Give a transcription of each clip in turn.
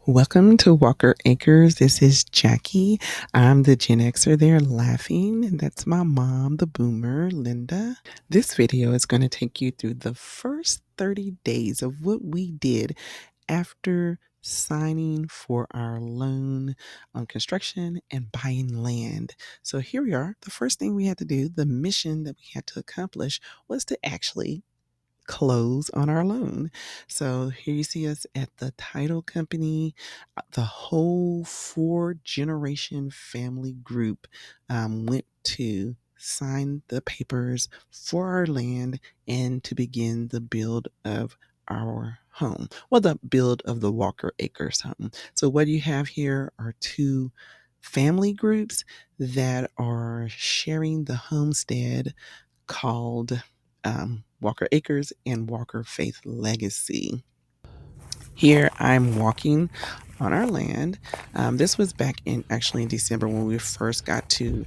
Welcome to Walker Acres. This is Jackie. I'm the Gen Xer there laughing, and that's my mom, the boomer, Linda. This video is going to take you through the first 30 days of what we did after signing for our loan on construction and buying land. So here we are. The first thing we had to do, the mission that we had to accomplish, was to actually close on our loan. So here you see us at the title company. The whole 4 generation family group went to sign the papers for our land and to begin the build of our home. Well, the build of the Walker Acres home. So what you have here are 2 family groups that are sharing the homestead called Walker Acres and Walker Faith Legacy. Here I'm walking on our land. This was back in actually in December when we first got to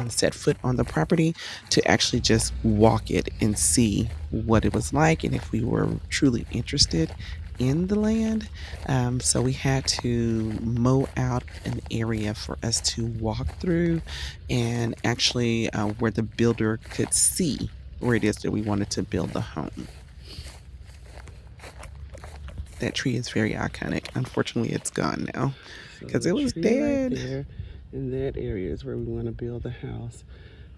set foot on the property to actually just walk it and see what it was like and if we were truly interested in the land. So we had to mow out an area for us to walk through and actually where the builder could see where it is that we wanted to build the home. That tree is very iconic. Unfortunately, it's gone now because it was dead. Right there, in that area is where we want to build the house.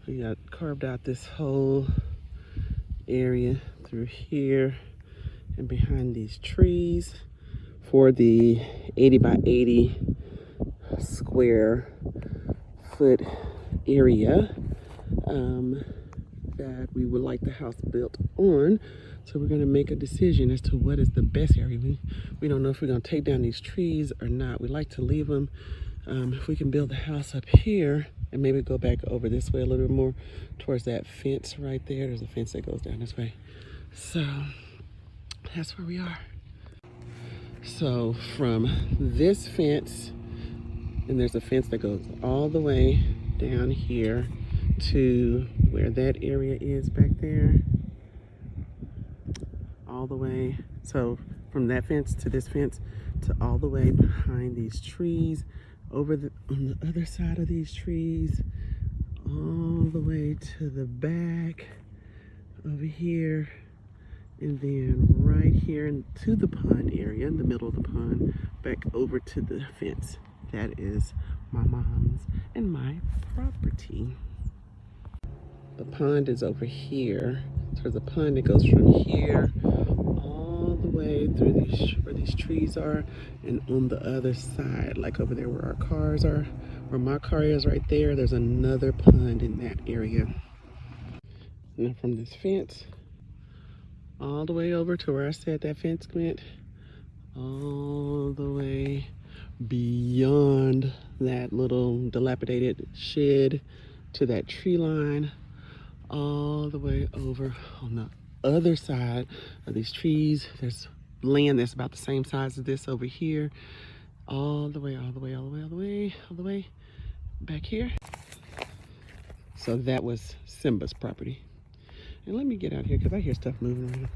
We got carved out this whole area through here and behind these trees for the 80 by 80 square foot area that we would like the house built on. So we're going to make a decision as to what is the best area. We don't know if we're going to take down these trees or not. We like to leave them. If we can build the house up here and maybe go back over this way a little bit more towards that fence right there. There's a fence that goes down this way. So that's where we are. So from this fence, and there's a fence that goes all the way down here to where that area is back there, all the way. So from that fence to this fence to all the way behind these trees, over on the other side of these trees, all the way to the back over here, and then right here into the pond area, in the middle of the pond, back over to the fence. That is my mom's and my property. The pond is over here. So there's a pond that goes from here all the way through where these trees are, and on the other side, like over there where our cars are, where my car is right there, there's another pond in that area. And then from this fence, all the way over to where I said that fence went, all the way beyond that little dilapidated shed to that tree line, all the way over on the other side of these trees. There's land that's about the same size as this over here, all the way back here. So that was Simba's property. And let me get out here because I hear stuff moving around.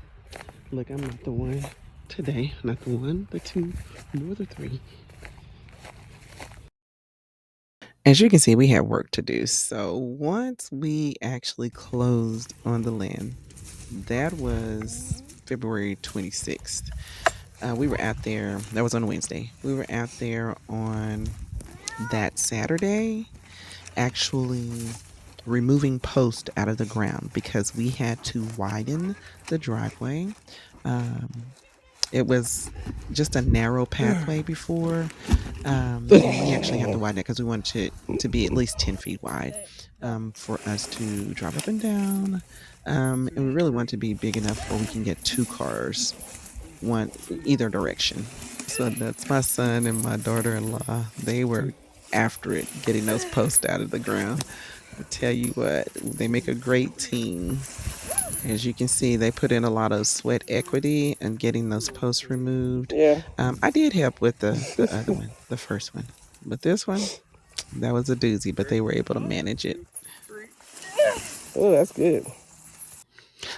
Look, I'm not the one today, not the one, the two, nor the three. As you can see, we had work to do. So once we actually closed on the land, that was February 26th. We were out there, that was on Wednesday. We were out there on that Saturday, actually removing posts out of the ground because we had to widen the driveway. It was just a narrow pathway before, and we actually had to widen it because we wanted it to be at least 10 feet wide for us to drive up and down. And we really want it to be big enough where we can get 2 cars, one either direction. So that's my son and my daughter-in-law. They were after it, getting those posts out of the ground. I tell you what, they make a great team. As you can see, they put in a lot of sweat equity and getting those posts removed. Yeah. I did help with the other one, the first one. But this one, that was a doozy, but they were able to manage it. Oh, that's good.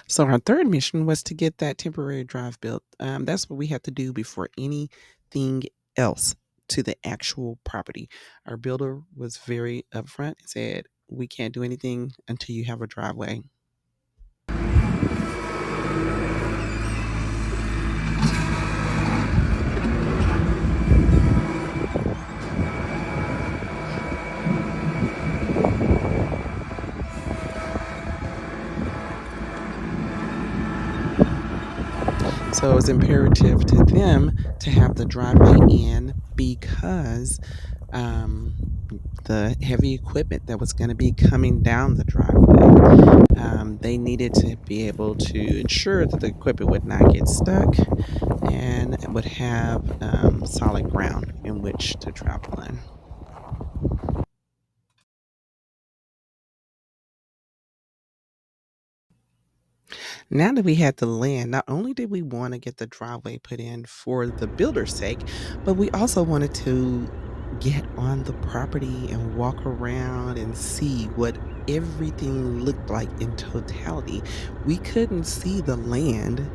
So our third mission was to get that temporary drive built. That's what we had to do before anything else to the actual property. Our builder was very upfront and said, we can't do anything until you have a driveway. So it was imperative to them to have the driveway in because the heavy equipment that was going to be coming down the driveway, they needed to be able to ensure that the equipment would not get stuck and would have solid ground in which to travel on. Now that we had the land, not only did we want to get the driveway put in for the builder's sake, but we also wanted to get on the property and walk around and see what everything looked like in totality. We couldn't see the land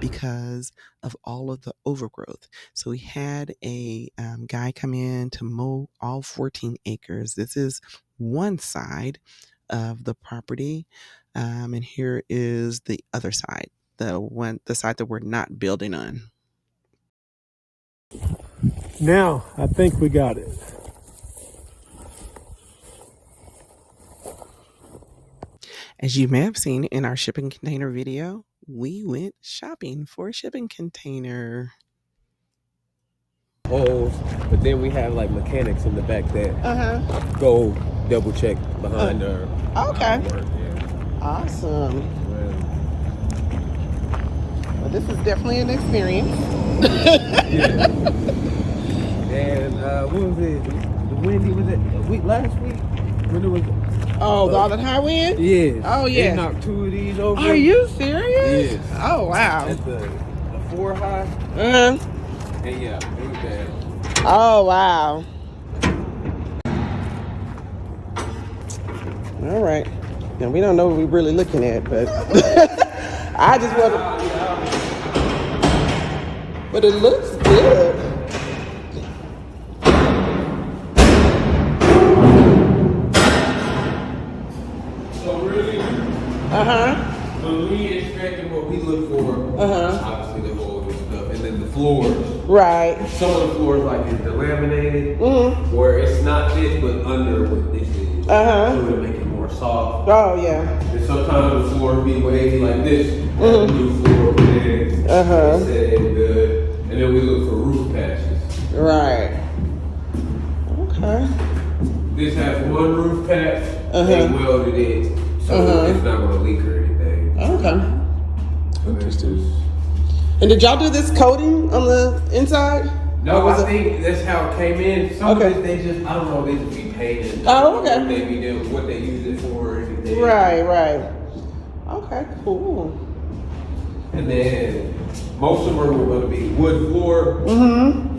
because of all of the overgrowth. So we had a guy come in to mow all 14 acres. This is one side of the property, and here is the other side, the side that we're not building on. Now, I think we got it. As you may have seen in our shipping container video, we went shopping for a shipping container. Holes, but then we have like mechanics in the back that go double check behind our Okay. work. Yeah. Awesome. Well, this is definitely an experience. Yeah. And what was it? The windy was it a week last week? When it was Oh, all the high wind? yes. Oh, yeah. They knocked 2 of these over. Are you serious? Yes. Oh, wow. At the 4 high. Uh-huh. And yeah, it was bad. Oh, wow. All right. Now, we don't know what we're really looking at, but I just want to. But it looks good. So really, when we expected what we look for, obviously the holes and stuff, and then the floors. Right. Some of the floors like it's delaminated, where it's not this but under what this is. So to make it more soft. Oh, yeah. And sometimes the floors be wavy like this. The new floor put in. They said it was good. And then we look for roof patches. Right. Okay. This has one roof patch. They welded it, so it's not gonna leak or anything. Okay. So interesting. And did y'all do this coating on the inside? No, I think that's how it came in. Some of it, they just, I don't know, they just be painted. Oh, okay. What they be doing, what they use it for or anything. Right. Okay, cool. And then most of them are going to be wood floor,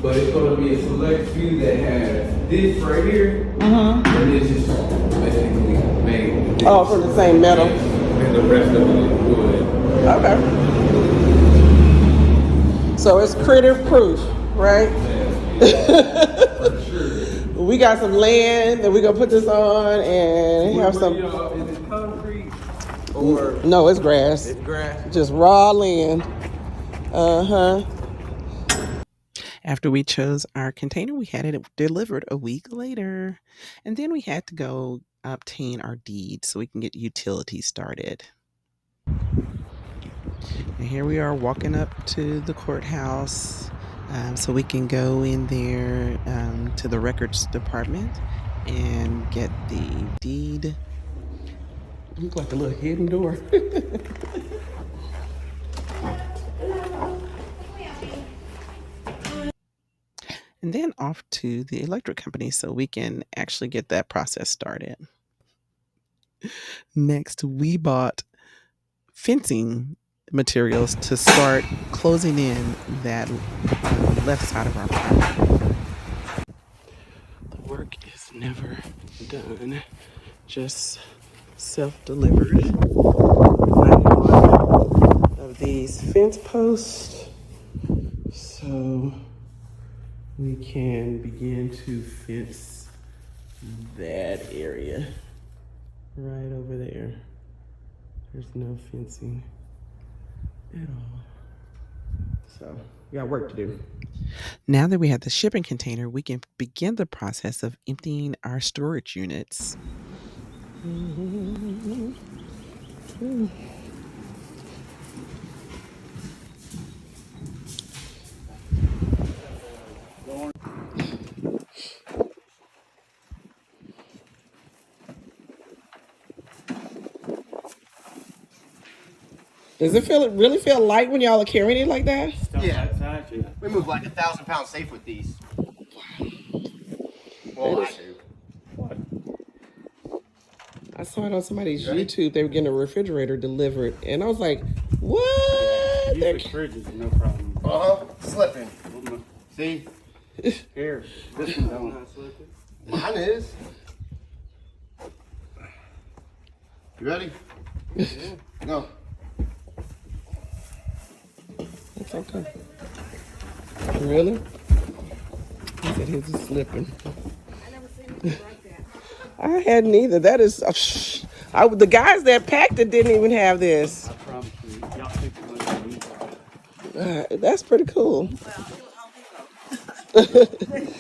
but it's going to be a select few that have this right here, and this is basically made. Oh, from the same metal. And the rest of it is wood. Okay. So it's critter proof, right? For sure. We got some land that we're gonna put this on and have some. Is it concrete or? No, it's grass. It's grass. Just raw land. After we chose our container, we had it delivered a week later. And then we had to go obtain our deed so we can get utilities started. And here we are walking up to the courthouse so we can go in there to the records department and get the deed. Looks like a little hidden door. And then off to the electric company so we can actually get that process started. Next, we bought fencing materials to start closing in that left side of our property. The work is never done, just self-delivered. 91 of these fence posts. So we can begin to fence that area right over there. There's no fencing at all. So we got work to do. Now that we have the shipping container, we can begin the process of emptying our storage units. Does it really feel light when y'all are carrying it like that? Yeah. We move like 1,000 pounds safe with these. Well, I do. I saw it on somebody's YouTube. They were getting a refrigerator delivered, and I was like, "What?" Usually fridges, no problem. Slipping. See? Here, this one don't. Mine is. You ready? Yeah. Go. It's okay. Really? He said his is slipping. I never seen anything like that. I hadn't either. That is, the guys that packed it didn't even have this. I promise you, y'all take the money and use it. That's pretty cool. Well, it was Home Depot.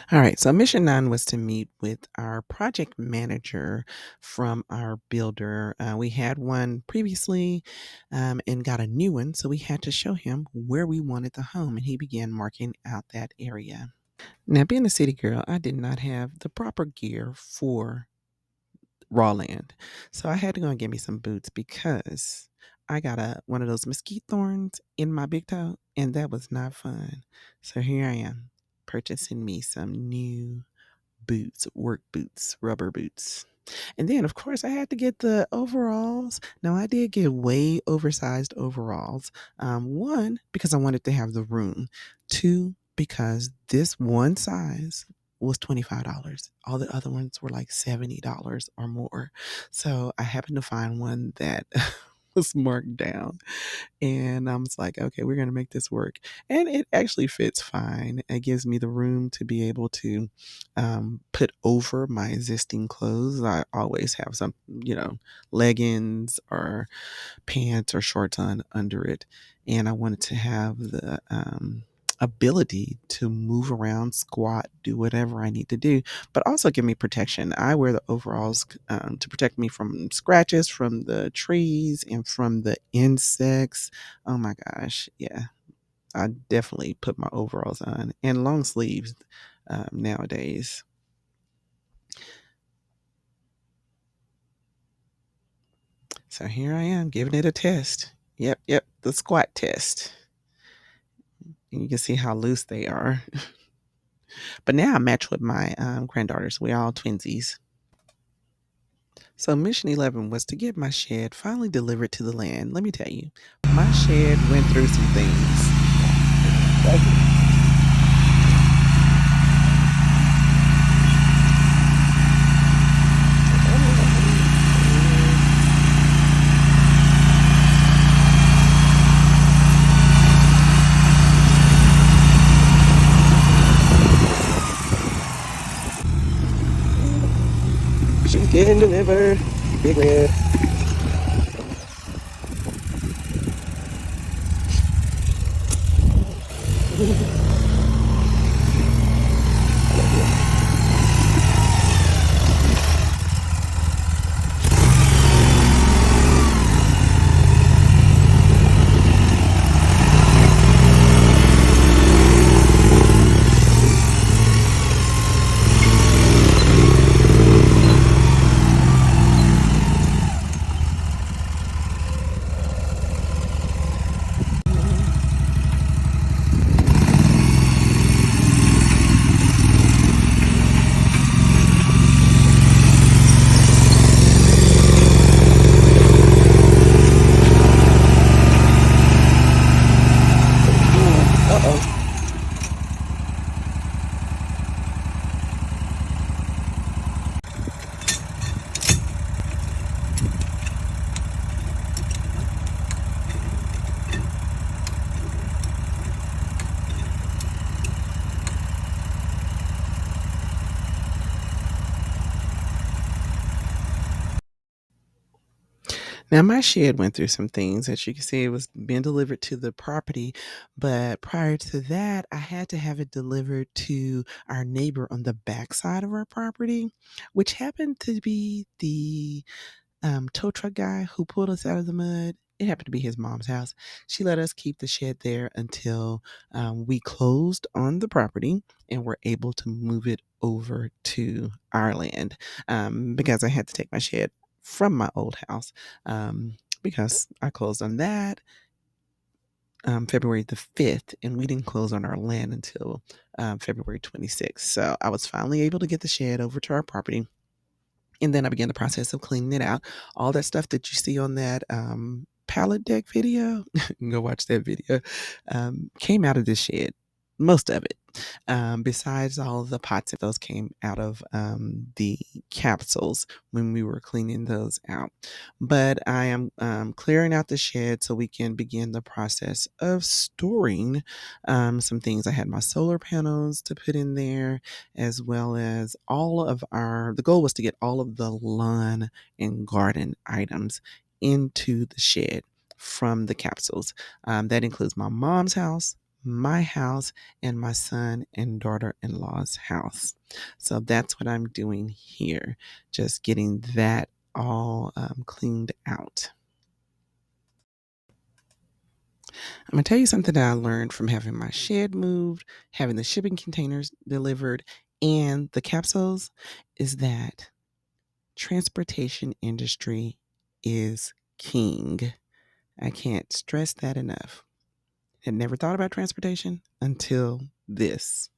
All right, so mission 9 was to meet with our project manager from our builder. We had one previously and got a new one, so we had to show him where we wanted the home, and he began marking out that area. Now, being a city girl, I did not have the proper gear for raw land, so I had to go and get me some boots because I got one of those mesquite thorns in my big toe, and that was not fun. So here I am, purchasing me some new boots, work boots, rubber boots. And then, of course, I had to get the overalls. Now, I did get way oversized overalls. One, because I wanted to have the room. Two, because this one size was $25. All the other ones were like $70 or more. So I happened to find one that was marked down. And I was like, okay, we're going to make this work. And it actually fits fine. It gives me the room to be able to put over my existing clothes. I always have some, leggings or pants or shorts on under it. And I wanted to have the ability to move around, squat, do whatever I need to do, but also give me protection. I wear the overalls to protect me from scratches from the trees and from the insects. Oh my gosh. Yeah. I definitely put my overalls on and long sleeves nowadays. So here I am giving it a test. Yep. The squat test. And you can see how loose they are. But now I match with my granddaughters. We're all twinsies. So mission 11 was to get my shed finally delivered to the land. Let me tell you, my shed went through some things. She's getting delivered. Big red. Now, my shed went through some things. As you can see, it was being delivered to the property. But prior to that, I had to have it delivered to our neighbor on the back side of our property, which happened to be the tow truck guy who pulled us out of the mud. It happened to be his mom's house. She let us keep the shed there until we closed on the property and were able to move it over to our land, because I had to take my shed from my old house, because I closed on that February the 5th, and we didn't close on our land until February 26th. So I was finally able to get the shed over to our property. And then I began the process of cleaning it out. All that stuff that you see on that pallet deck video, go watch that video, came out of this shed. Most of it. Besides all of the pots, those came out of the capsules when we were cleaning those out. But I am clearing out the shed so we can begin the process of storing some things. I had my solar panels to put in there, as well as the goal was to get all of the lawn and garden items into the shed from the capsules. That includes my mom's house, my house, and my son and daughter-in-law's house. So that's what I'm doing here, just getting that all cleaned out. I'm going to tell you something that I learned from having my shed moved, having the shipping containers delivered, and the capsules is that transportation industry is king. I can't stress that enough. Had never thought about transportation until this.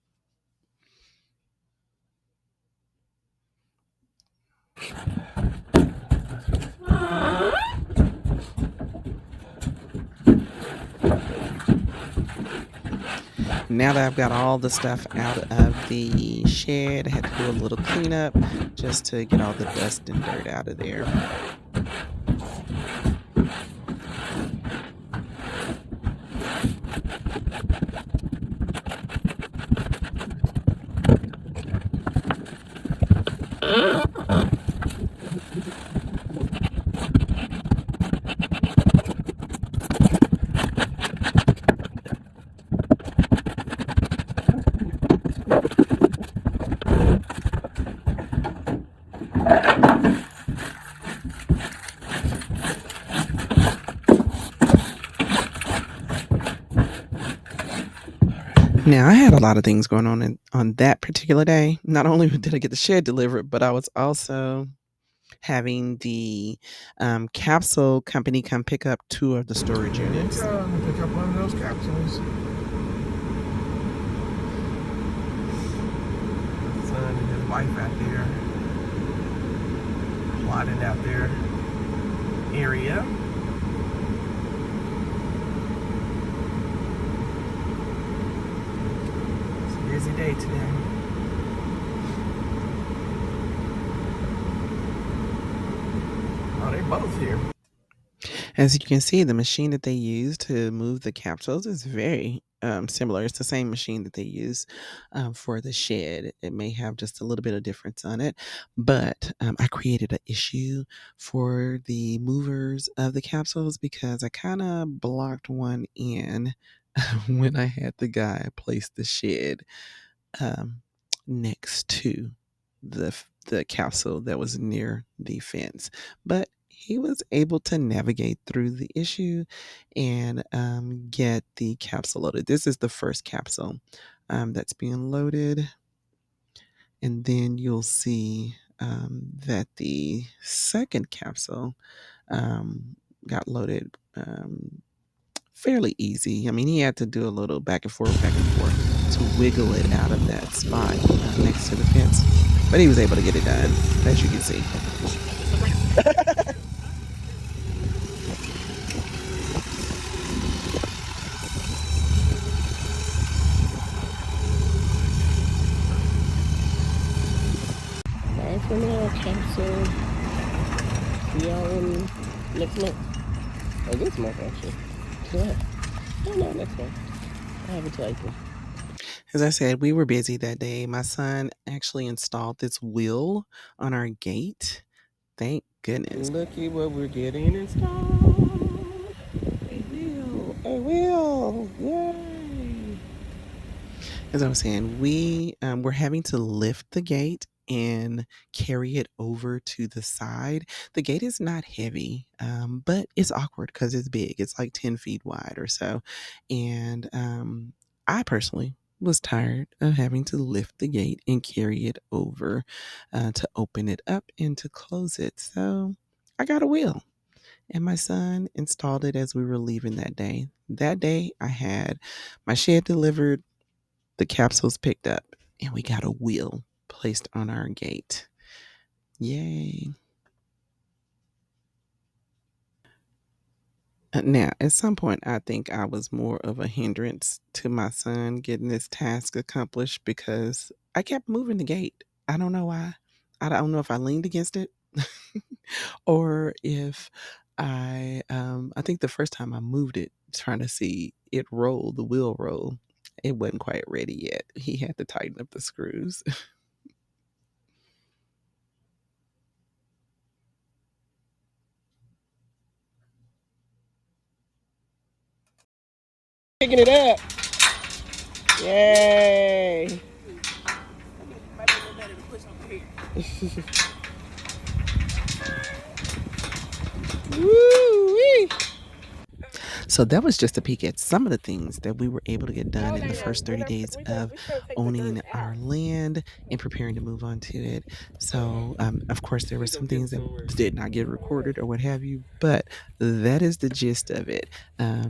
Now that I've got all the stuff out of the shed, I had to do a little cleanup just to get all the dust and dirt out of there. Now, I had a lot of things going on that particular day. Not only did I get the shed delivered, but I was also having the capsule company come pick up 2 of the storage units. Pick up one of those capsules. Son and his wife out there plotting out their area. It's a busy day today. Oh, they're both here. As you can see, the machine that they use to move the capsules is very similar. It's the same machine that they use for the shed. It may have just a little bit of difference on it, but I created an issue for the movers of the capsules because I kind of blocked one in when I had the guy place the shed um, next to the capsule that was near the fence, but he was able to navigate through the issue and get the capsule loaded. This is the first capsule that's being loaded, and then you'll see that the second capsule got loaded fairly easy. I mean, he had to do a little back and forth to wiggle it out of that spot next to the fence. But he was able to get it done, as you can see. Bye for now, capsule. See y'all in next month. Or this month, actually. Yeah. Oh, no, next month. I have until April. As I said, we were busy that day. My son actually installed this wheel on our gate. Thank Goodness. Looky what we're getting installed. A wheel. A wheel. Yay. As I was saying, we're having to lift the gate and carry it over to the side. The gate is not heavy, but it's awkward because it's big. It's like 10 feet wide or so. And I personally was tired of having to lift the gate and carry it over to open it up and to close it. So I got a wheel. And my son installed it as we were leaving that day. That day, I had my shed delivered, the capsules picked up, and we got a wheel placed on our gate. Yay. Now, at some point, I think I was more of a hindrance to my son getting this task accomplished because I kept moving the gate. I don't know why. I don't know if I leaned against it or if I think the first time I moved it, trying to see it roll, the wheel roll, it wasn't quite ready yet. He had to tighten up the screws. Picking it up. Yay. Woo-wee. So that was just a peek at some of the things that we were able to get done in the first 30 days of owning our land and preparing to move on to it. So, of course, there were some things that did not get recorded or what have you, but that is the gist of it.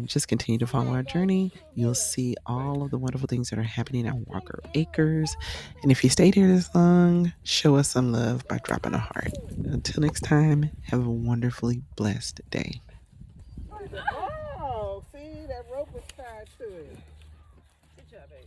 Just continue to follow our journey. You'll see all of the wonderful things that are happening at Walker Acres. And if you stayed here this long, show us some love by dropping a heart. Until next time, have a wonderfully blessed day. Oh, see, that rope was tied to it. Good job, babe.